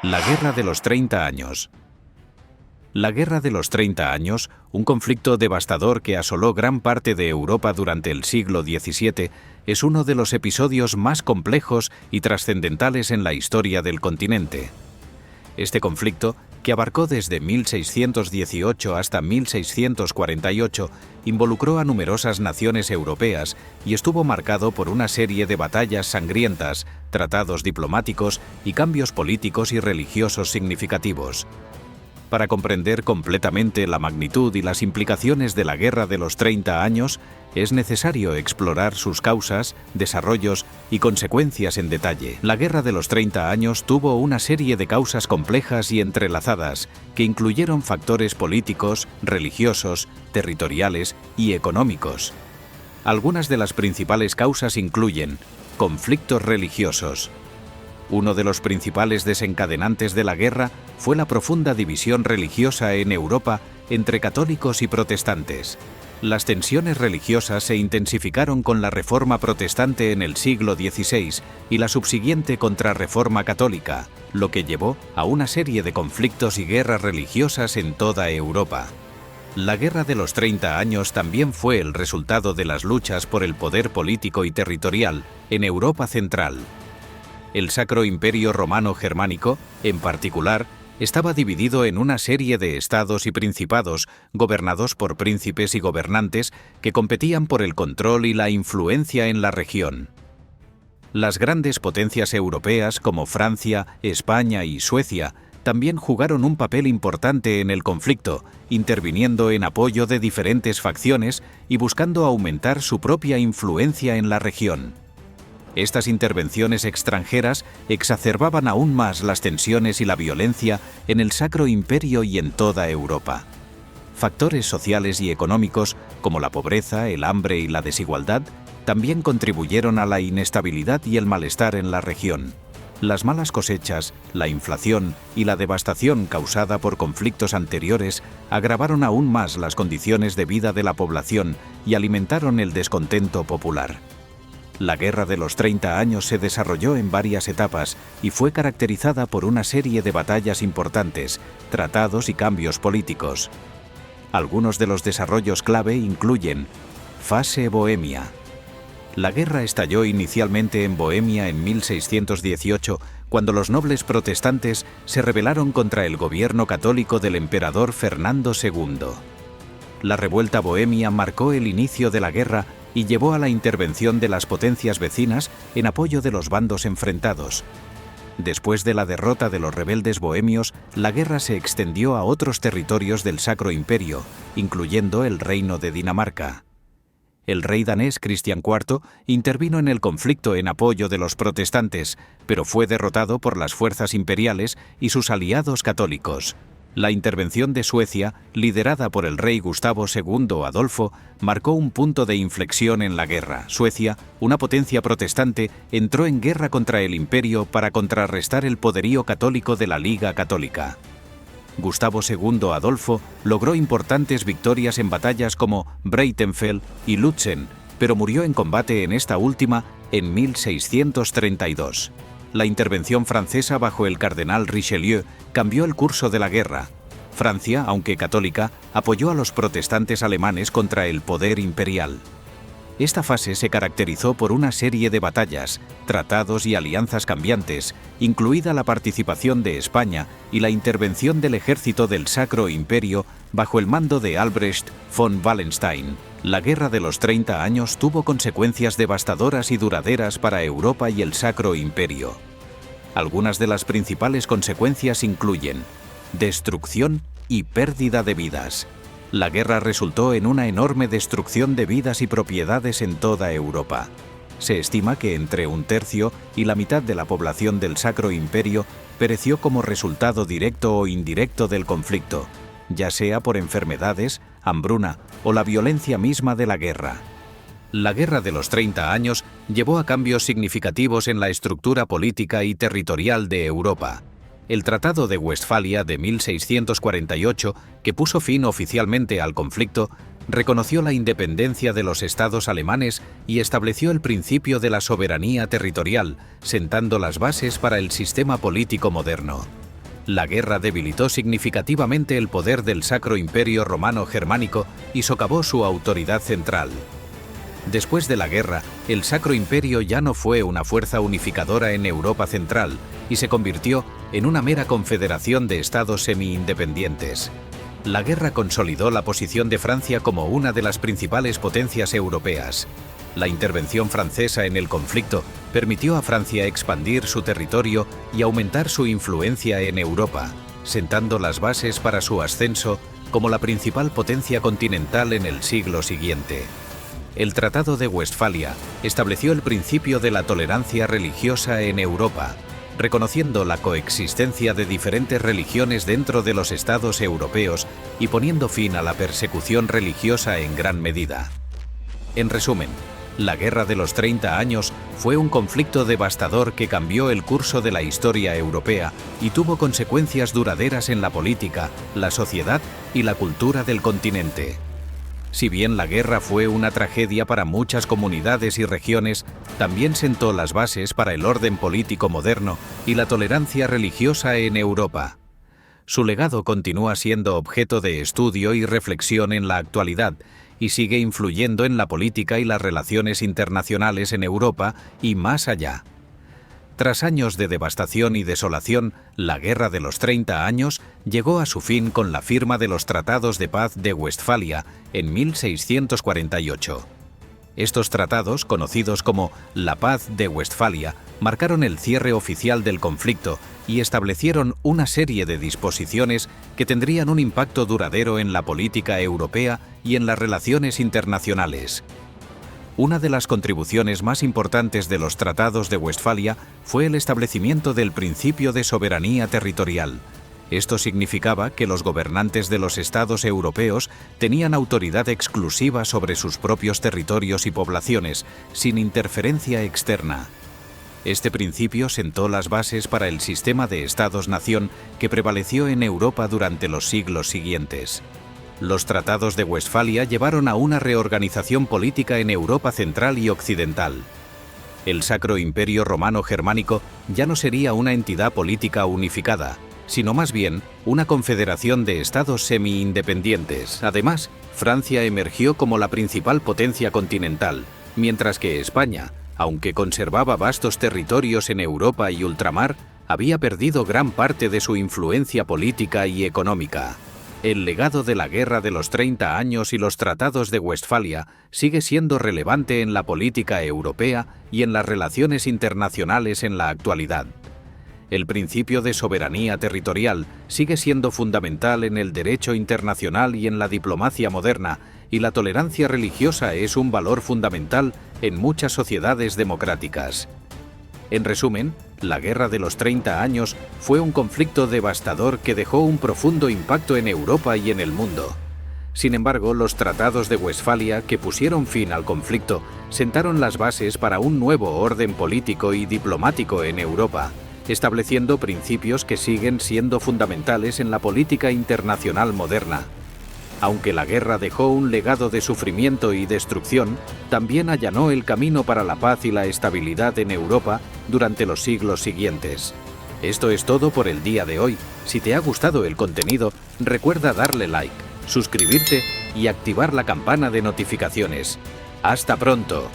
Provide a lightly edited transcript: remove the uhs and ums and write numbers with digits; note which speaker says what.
Speaker 1: La Guerra de los 30 años. La Guerra de los 30 años, un conflicto devastador que asoló gran parte de Europa durante el siglo XVII, es uno de los episodios más complejos y trascendentales en la historia del continente. Este conflicto, que abarcó desde 1618 hasta 1648, involucró a numerosas naciones europeas y estuvo marcado por una serie de batallas sangrientas, tratados diplomáticos y cambios políticos y religiosos significativos. Para comprender completamente la magnitud y las implicaciones de la Guerra de los 30 años, es necesario explorar sus causas, desarrollos y consecuencias en detalle. La Guerra de los 30 años tuvo una serie de causas complejas y entrelazadas que incluyeron factores políticos, religiosos, territoriales y económicos. Algunas de las principales causas incluyen conflictos religiosos. Uno de los principales desencadenantes de la guerra fue la profunda división religiosa en Europa entre católicos y protestantes. Las tensiones religiosas se intensificaron con la Reforma protestante en el siglo XVI y la subsiguiente Contrarreforma católica, lo que llevó a una serie de conflictos y guerras religiosas en toda Europa. La Guerra de los 30 años también fue el resultado de las luchas por el poder político y territorial en Europa central. El Sacro Imperio Romano Germánico, en particular, estaba dividido en una serie de estados y principados gobernados por príncipes y gobernantes que competían por el control y la influencia en la región. Las grandes potencias europeas como Francia, España y Suecia también jugaron un papel importante en el conflicto, interviniendo en apoyo de diferentes facciones y buscando aumentar su propia influencia en la región. Estas intervenciones extranjeras exacerbaban aún más las tensiones y la violencia en el Sacro Imperio y en toda Europa. Factores sociales y económicos, como la pobreza, el hambre y la desigualdad, también contribuyeron a la inestabilidad y el malestar en la región. Las malas cosechas, la inflación y la devastación causada por conflictos anteriores agravaron aún más las condiciones de vida de la población y alimentaron el descontento popular. La Guerra de los 30 años se desarrolló en varias etapas y fue caracterizada por una serie de batallas importantes, tratados y cambios políticos. Algunos de los desarrollos clave incluyen Fase Bohemia. La guerra estalló inicialmente en Bohemia en 1618, cuando los nobles protestantes se rebelaron contra el gobierno católico del emperador Fernando II. La revuelta bohemia marcó el inicio de la guerra y llevó a la intervención de las potencias vecinas en apoyo de los bandos enfrentados. Después de la derrota de los rebeldes bohemios, la guerra se extendió a otros territorios del Sacro Imperio, incluyendo el Reino de Dinamarca. El rey danés Cristián IV intervino en el conflicto en apoyo de los protestantes, pero fue derrotado por las fuerzas imperiales y sus aliados católicos. La intervención de Suecia, liderada por el rey Gustavo II Adolfo, marcó un punto de inflexión en la guerra. Suecia, una potencia protestante, entró en guerra contra el imperio para contrarrestar el poderío católico de la Liga Católica. Gustavo II Adolfo logró importantes victorias en batallas como Breitenfeld y Lützen, pero murió en combate en esta última en 1632. La intervención francesa bajo el cardenal Richelieu cambió el curso de la guerra. Francia, aunque católica, apoyó a los protestantes alemanes contra el poder imperial. Esta fase se caracterizó por una serie de batallas, tratados y alianzas cambiantes, incluida la participación de España y la intervención del ejército del Sacro Imperio bajo el mando de Albrecht von Wallenstein. La Guerra de los 30 años tuvo consecuencias devastadoras y duraderas para Europa y el Sacro Imperio. Algunas de las principales consecuencias incluyen destrucción y pérdida de vidas. La guerra resultó en una enorme destrucción de vidas y propiedades en toda Europa. Se estima que entre un tercio y la mitad de la población del Sacro Imperio pereció como resultado directo o indirecto del conflicto, ya sea por enfermedades, hambruna o la violencia misma de la guerra. La Guerra de los 30 años llevó a cambios significativos en la estructura política y territorial de Europa. El Tratado de Westfalia de 1648, que puso fin oficialmente al conflicto, reconoció la independencia de los estados alemanes y estableció el principio de la soberanía territorial, sentando las bases para el sistema político moderno. La guerra debilitó significativamente el poder del Sacro Imperio Romano Germánico y socavó su autoridad central. Después de la guerra, el Sacro Imperio ya no fue una fuerza unificadora en Europa Central y se convirtió en una mera confederación de estados semi-independientes. La guerra consolidó la posición de Francia como una de las principales potencias europeas. La intervención francesa en el conflicto permitió a Francia expandir su territorio y aumentar su influencia en Europa, sentando las bases para su ascenso como la principal potencia continental en el siglo siguiente. El Tratado de Westfalia estableció el principio de la tolerancia religiosa en Europa, reconociendo la coexistencia de diferentes religiones dentro de los estados europeos y poniendo fin a la persecución religiosa en gran medida. En resumen, la Guerra de los 30 años fue un conflicto devastador que cambió el curso de la historia europea y tuvo consecuencias duraderas en la política, la sociedad y la cultura del continente. Si bien la guerra fue una tragedia para muchas comunidades y regiones, también sentó las bases para el orden político moderno y la tolerancia religiosa en Europa. Su legado continúa siendo objeto de estudio y reflexión en la actualidad y sigue influyendo en la política y las relaciones internacionales en Europa y más allá. Tras años de devastación y desolación, la Guerra de los 30 años llegó a su fin con la firma de los Tratados de Paz de Westfalia en 1648. Estos tratados, conocidos como la Paz de Westfalia, marcaron el cierre oficial del conflicto y establecieron una serie de disposiciones que tendrían un impacto duradero en la política europea y en las relaciones internacionales. Una de las contribuciones más importantes de los Tratados de Westfalia fue el establecimiento del principio de soberanía territorial. Esto significaba que los gobernantes de los estados europeos tenían autoridad exclusiva sobre sus propios territorios y poblaciones, sin interferencia externa. Este principio sentó las bases para el sistema de estados-nación que prevaleció en Europa durante los siglos siguientes. Los Tratados de Westfalia llevaron a una reorganización política en Europa central y occidental. El Sacro Imperio Romano Germánico ya no sería una entidad política unificada, sino más bien una confederación de estados semi-independientes. Además, Francia emergió como la principal potencia continental, mientras que España, aunque conservaba vastos territorios en Europa y ultramar, había perdido gran parte de su influencia política y económica. El legado de la Guerra de los 30 años y los Tratados de Westfalia sigue siendo relevante en la política europea y en las relaciones internacionales en la actualidad. El principio de soberanía territorial sigue siendo fundamental en el derecho internacional y en la diplomacia moderna, y la tolerancia religiosa es un valor fundamental en muchas sociedades democráticas. En resumen, la Guerra de los 30 años fue un conflicto devastador que dejó un profundo impacto en Europa y en el mundo. Sin embargo, los Tratados de Westfalia, que pusieron fin al conflicto, sentaron las bases para un nuevo orden político y diplomático en Europa, estableciendo principios que siguen siendo fundamentales en la política internacional moderna. Aunque la guerra dejó un legado de sufrimiento y destrucción, también allanó el camino para la paz y la estabilidad en Europa durante los siglos siguientes. Esto es todo por el día de hoy. Si te ha gustado el contenido, recuerda darle like, suscribirte y activar la campana de notificaciones. ¡Hasta pronto!